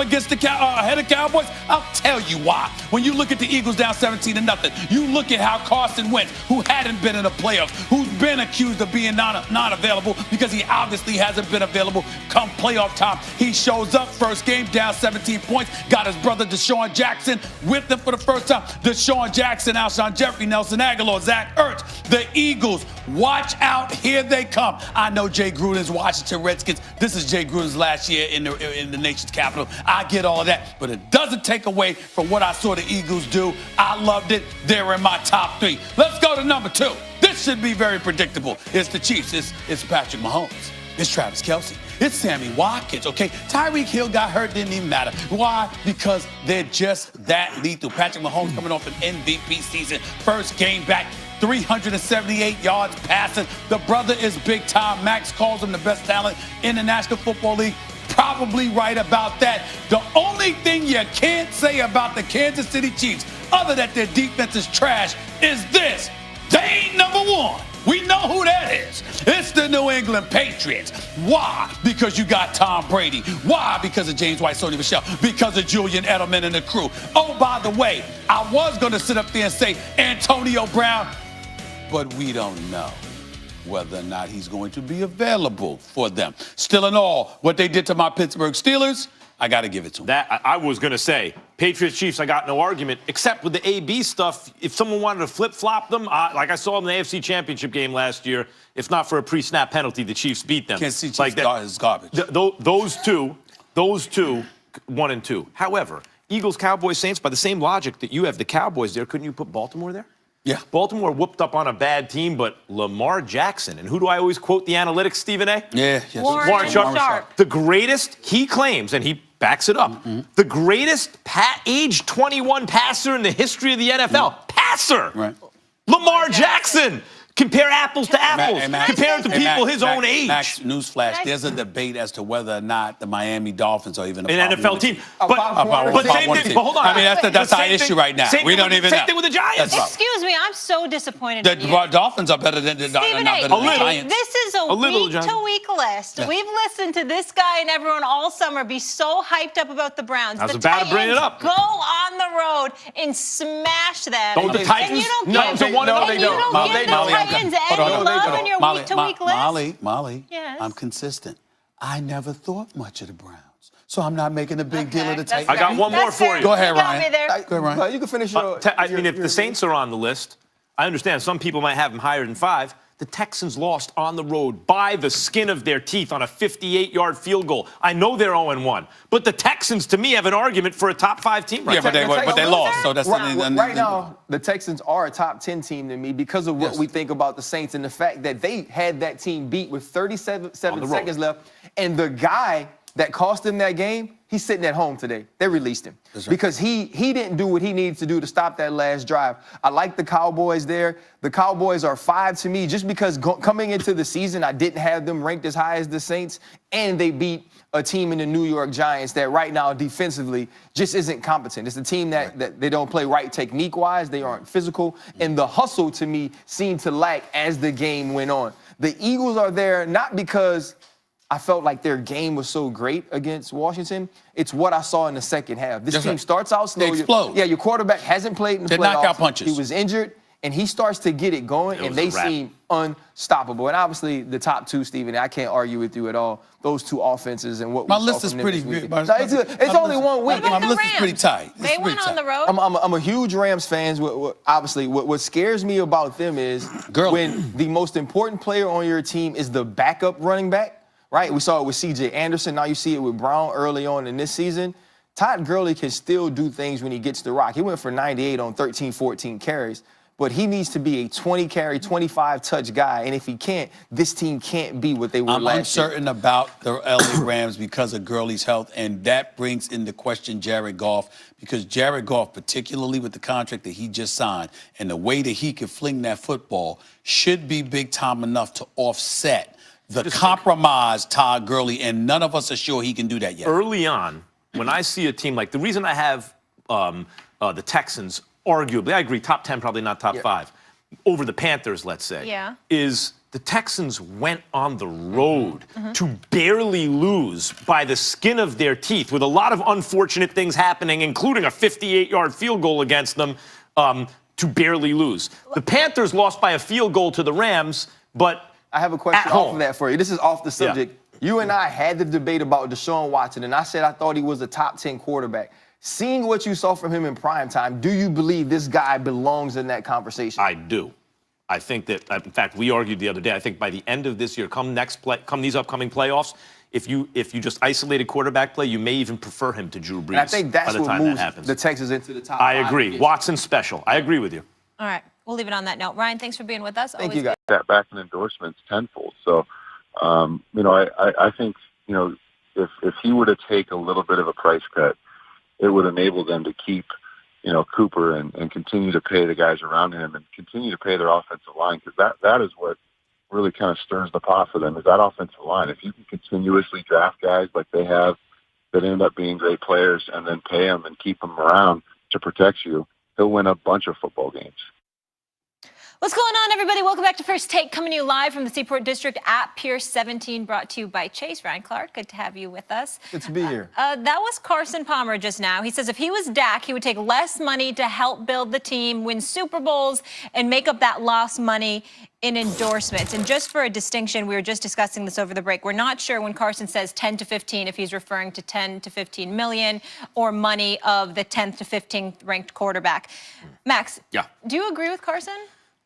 against the ahead of Cowboys? I'll tell you why. When you look at the Eagles down 17-0, you look at how Carson Wentz, who hadn't been in the playoffs, who's been accused of being not available because he obviously hasn't been available come playoff time. He shows up first game down 17 points, got his brother Deshaun Jackson with him for the first time. Deshaun Jackson, Alshon Jeffrey, Nelson Aguilar, Zach Ertz. The Eagles, watch out, here they come. I know Jay Gruden's Washington Redskins. This is Jay Gruden's last year in the nation's capital. I get all of that, but it doesn't take away from what I saw the Eagles do. I loved it. They're in my top 3. Let's go to number 2. This should be very predictable. It's the Chiefs. It's Patrick Mahomes. It's Travis Kelce. It's Sammy Watkins, okay? Tyreek Hill got hurt, didn't even matter. Why? Because they're just that lethal. Patrick Mahomes coming off an MVP season. First game back, 378 yards passing. The brother is big time. Max calls him the best talent in the National Football League. Probably right about that. The only thing you can't say about the Kansas City Chiefs, other than their defense is trash, is this. They ain't number 1. We know who that is. It's the New England Patriots. Why? Because you got Tom Brady. Why? Because of James White, Sony Michel. Because of Julian Edelman and the crew. Oh, by the way, I was going to sit up there and say Antonio Brown, but we don't know whether or not he's going to be available for them. Still in all, what they did to my Pittsburgh Steelers, I got to give it to them. That I was going to say, Patriots, Chiefs, I got no argument, except with the AB stuff. If someone wanted to flip-flop them, like I saw in the AFC Championship game last year, if not for a pre-snap penalty, the Chiefs beat them. Can't see Chiefs like that. Is garbage. Those two, 1 and 2. However, Eagles, Cowboys, Saints, by the same logic that you have the Cowboys there, couldn't you put Baltimore there? Yeah. Baltimore whooped up on a bad team, but Lamar Jackson, and who do I always quote the analytics, Stephen A? Yeah. Yes. Warren Sharp. The greatest, he claims, and he backs it up, the greatest age 21 passer in the history of the NFL. Passer! Right. Lamar Jackson! Compare apples to apples. Compare it to people his own age. Max, newsflash, there's a debate as to whether or not the Miami Dolphins are even an NFL team. But same thing, but hold on. I mean, that's our issue right now. We don't even know. Same thing with the Giants. Excuse me, I'm so disappointed The in you. Dolphins are better than the Giants. This is a week-to-week list. Yes. We've listened to this guy and everyone all summer be so hyped up about the Browns. I was about to bring it up. Go on the road and smash them. Don't the Titans? No, they don't. Give the Titans any love in your week-to-week list. Molly, yes. I'm consistent. I never thought much of the Browns, so I'm not making a big deal of the Titans. I got one more for you. Go ahead, Ryan. Go ahead, Ryan. You can finish your... I mean, if the Saints are on the list, I understand some people might have them higher than 5. The Texans lost on the road by the skin of their teeth on a 58-yard field goal. I know they're 0-1, but the Texans, to me, have an argument for a top 5 team right now. Yeah, but they lost, so that's... Right now, the Texans are a top 10 team to me because of what we think about the Saints and the fact that they had that team beat with 37 seconds left, and the guy that cost them that game, he's sitting at home today. They released him because he didn't do what he needed to do to stop that last drive. I like the Cowboys there. The Cowboys are 5 to me just because coming into the season, I didn't have them ranked as high as the Saints, and they beat a team in the New York Giants that right now defensively just isn't competent. It's a team that they don't play right technique-wise. They aren't physical, and the hustle to me seemed to lack as the game went on. The Eagles are there not because I felt like their game was so great against Washington. It's what I saw in the second half. This team starts out slow. They explode. Your quarterback hasn't played in the playoffs. Knockout punches. He was injured, and he starts to get it going, and they seem unstoppable. And obviously, the top 2, Stephen, I can't argue with you at all. Those 2 offenses and what my we saw list is from them pretty this weekend. good. It's only 1 week. My list is pretty tight. They went on the road. I'm a huge Rams fan. Obviously, what scares me about them is when the most important player on your team is the backup running back. Right? We saw it with C.J. Anderson. Now you see it with Brown early on in this season. Todd Gurley can still do things when he gets the rock. He went for 98 on 13, 14 carries. But he needs to be a 20-carry, 25-touch guy. And if he can't, this team can't be what they were last year. I'm uncertain about the LA Rams because of Gurley's health, and that brings into question Jared Goff, because Jared Goff, particularly with the contract that he just signed and the way that he can fling that football, should be big time enough to offset the compromised Todd Gurley, and none of us are sure he can do that yet. Early on, when I see a team like the reason I have the Texans, arguably, I agree, top 10, probably not top 5, over the Panthers, let's say, is The Texans went on the road to barely lose by the skin of their teeth with a lot of unfortunate things happening, including a 58-yard field goal against them, to barely lose. The Panthers lost by a field goal to the Rams, but I have a question off of that for you. This is off the subject. Yeah. You and I had the debate about Deshaun Watson, and I said I thought he was a top 10 quarterback. Seeing what you saw from him in prime time, do you believe this guy belongs in that conversation? I do. I think that, in fact, we argued the other day, I think by the end of this year, come these upcoming playoffs, if you just isolated quarterback play, you may even prefer him to Drew Brees. And I think that's by the what time moves that happens. the Texans into the top I five. agree. Watson's special. I agree with you. All right. We'll leave it on that note. Ryan, thanks for being with us. Thank you, guys. That back in endorsements tenfold. So, I think, if he were to take a little bit of a price cut, it would enable them to keep, Cooper and continue to pay the guys around him and continue to pay their offensive line, because that is what really kind of stirs the pot for them, is that offensive line. If you can continuously draft guys like they have that end up being great players and then pay them and keep them around to protect you, he'll win a bunch of football games. What's going on, everybody? Welcome back to First Take, coming to you live from the Seaport District at Pier 17, brought to you by Chase. Ryan Clark, good to have you with us. Good to be here. That was Carson Palmer just now. He says if he was Dak, he would take less money to help build the team, win Super Bowls, and make up that lost money in endorsements. And just for a distinction, we were just discussing this over the break. We're not sure when Carson says 10 to 15 if he's referring to 10 to 15 million or money of the 10th to 15th ranked quarterback. Max, do you agree with Carson?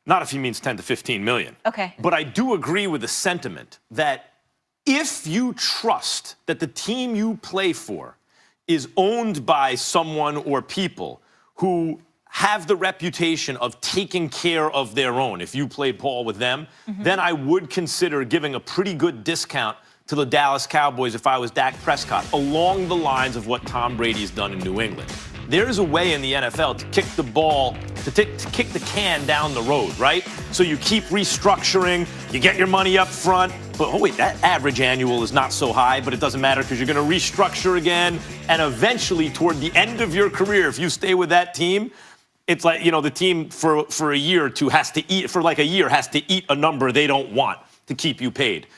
Not if he means 10 to 15 million. Okay. But I do agree with the sentiment that if you trust that the team you play for is owned by someone or people who have the reputation of taking care of their own, if you played ball with them, then I would consider giving a pretty good discount to the Dallas Cowboys if I was Dak Prescott, along the lines of what Tom Brady's done in New England. There's a way in the NFL to kick the ball, to kick the can down the road, right? So you keep restructuring, you get your money up front, but oh wait, that average annual is not so high, but it doesn't matter because you're going to restructure again, and eventually toward the end of your career, if you stay with that team, it's like, the team for a year or two has to eat a number they don't want to keep you paid.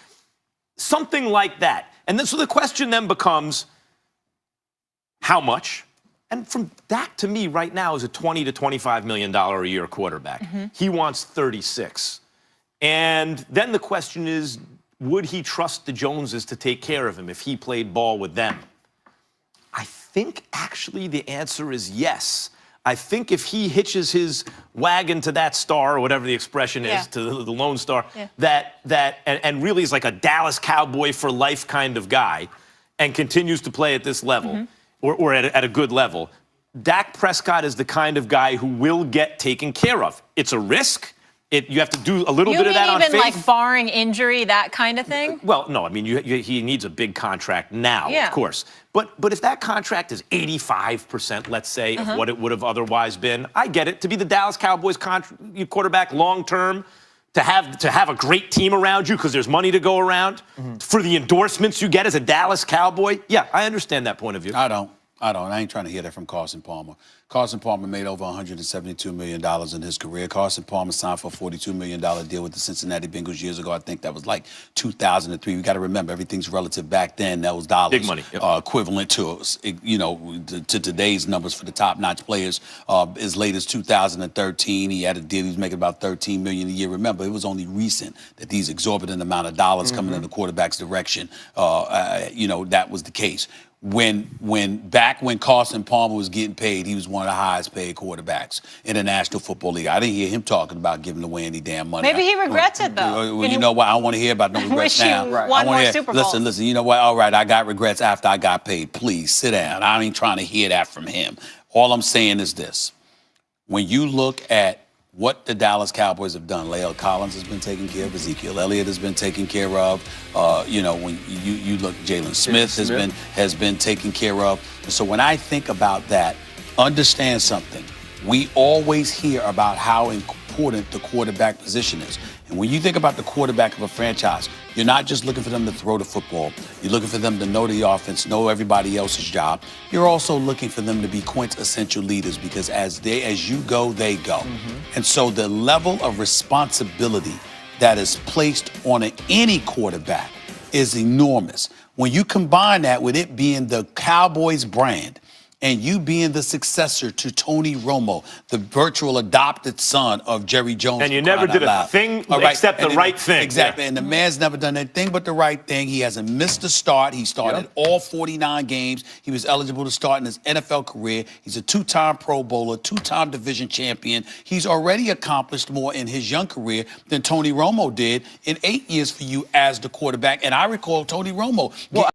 Something like that. And then so the question then becomes, how much? And from Dak to me right now is a $20 to $25 million a year quarterback. He wants 36. And then the question is, would he trust the Joneses to take care of him if he played ball with them? I think actually the answer is yes. I think if he hitches his wagon to that star, or whatever the expression is, to the Lone Star, and really is like a Dallas Cowboy for life kind of guy, and continues to play at this level, or at a good level, Dak Prescott is the kind of guy who will get taken care of. It's a risk. You have to do a little bit of that on faith. You mean even like barring injury, that kind of thing? Well, no, I mean, he needs a big contract now, of course. But if that contract is 85%, let's say, of what it would have otherwise been, I get it. To be the Dallas Cowboys quarterback long-term, to have a great team around you because there's money to go around, for the endorsements you get as a Dallas Cowboy, yeah, I understand that point of view. I don't. I ain't trying to hear that from Carson Palmer. Carson Palmer made over $172 million in his career. Carson Palmer signed for a $42 million deal with the Cincinnati Bengals years ago. I think that was like 2003. We got to remember, everything's relative back then. That was dollars. Big money. Equivalent to, to today's numbers for the top-notch players. As late as 2013, he had a deal. He was making about $13 million a year. Remember, it was only recent that these exorbitant amount of dollars coming in the quarterback's direction, that was the case. Back when Carson Palmer was getting paid, he was one of the highest paid quarterbacks in the National Football League. I didn't hear him talking about giving away any damn money. Maybe he regrets it, though. Well, you know what? I don't want to hear about no regrets now. Won more Super Bowls. Listen, you know what? All right, I got regrets after I got paid. Please, sit down. I ain't trying to hear that from him. All I'm saying is this. When you look at what the Dallas Cowboys have done, La'el Collins has been taken care of, Ezekiel Elliott has been taken care of. When you look, Jalen Smith has been taken care of. And so when I think about that, understand something. We always hear about how important the quarterback position is. And when you think about the quarterback of a franchise, you're not just looking for them to throw the football. You're looking for them to know the offense, know everybody else's job. You're also looking for them to be quintessential leaders, because as you go, they go. And so the level of responsibility that is placed on any quarterback is enormous. When you combine that with it being the Cowboys brand, and you being the successor to Tony Romo, the virtual adopted son of Jerry Jones. And you never did a thing except the right thing. Exactly. Yeah. And the man's never done anything but the right thing. He hasn't missed a start. He started all 49 games. He was eligible to start in his NFL career. He's a two-time Pro Bowler, two-time division champion. He's already accomplished more in his young career than Tony Romo did in 8 years for you as the quarterback. And I recall Tony Romo.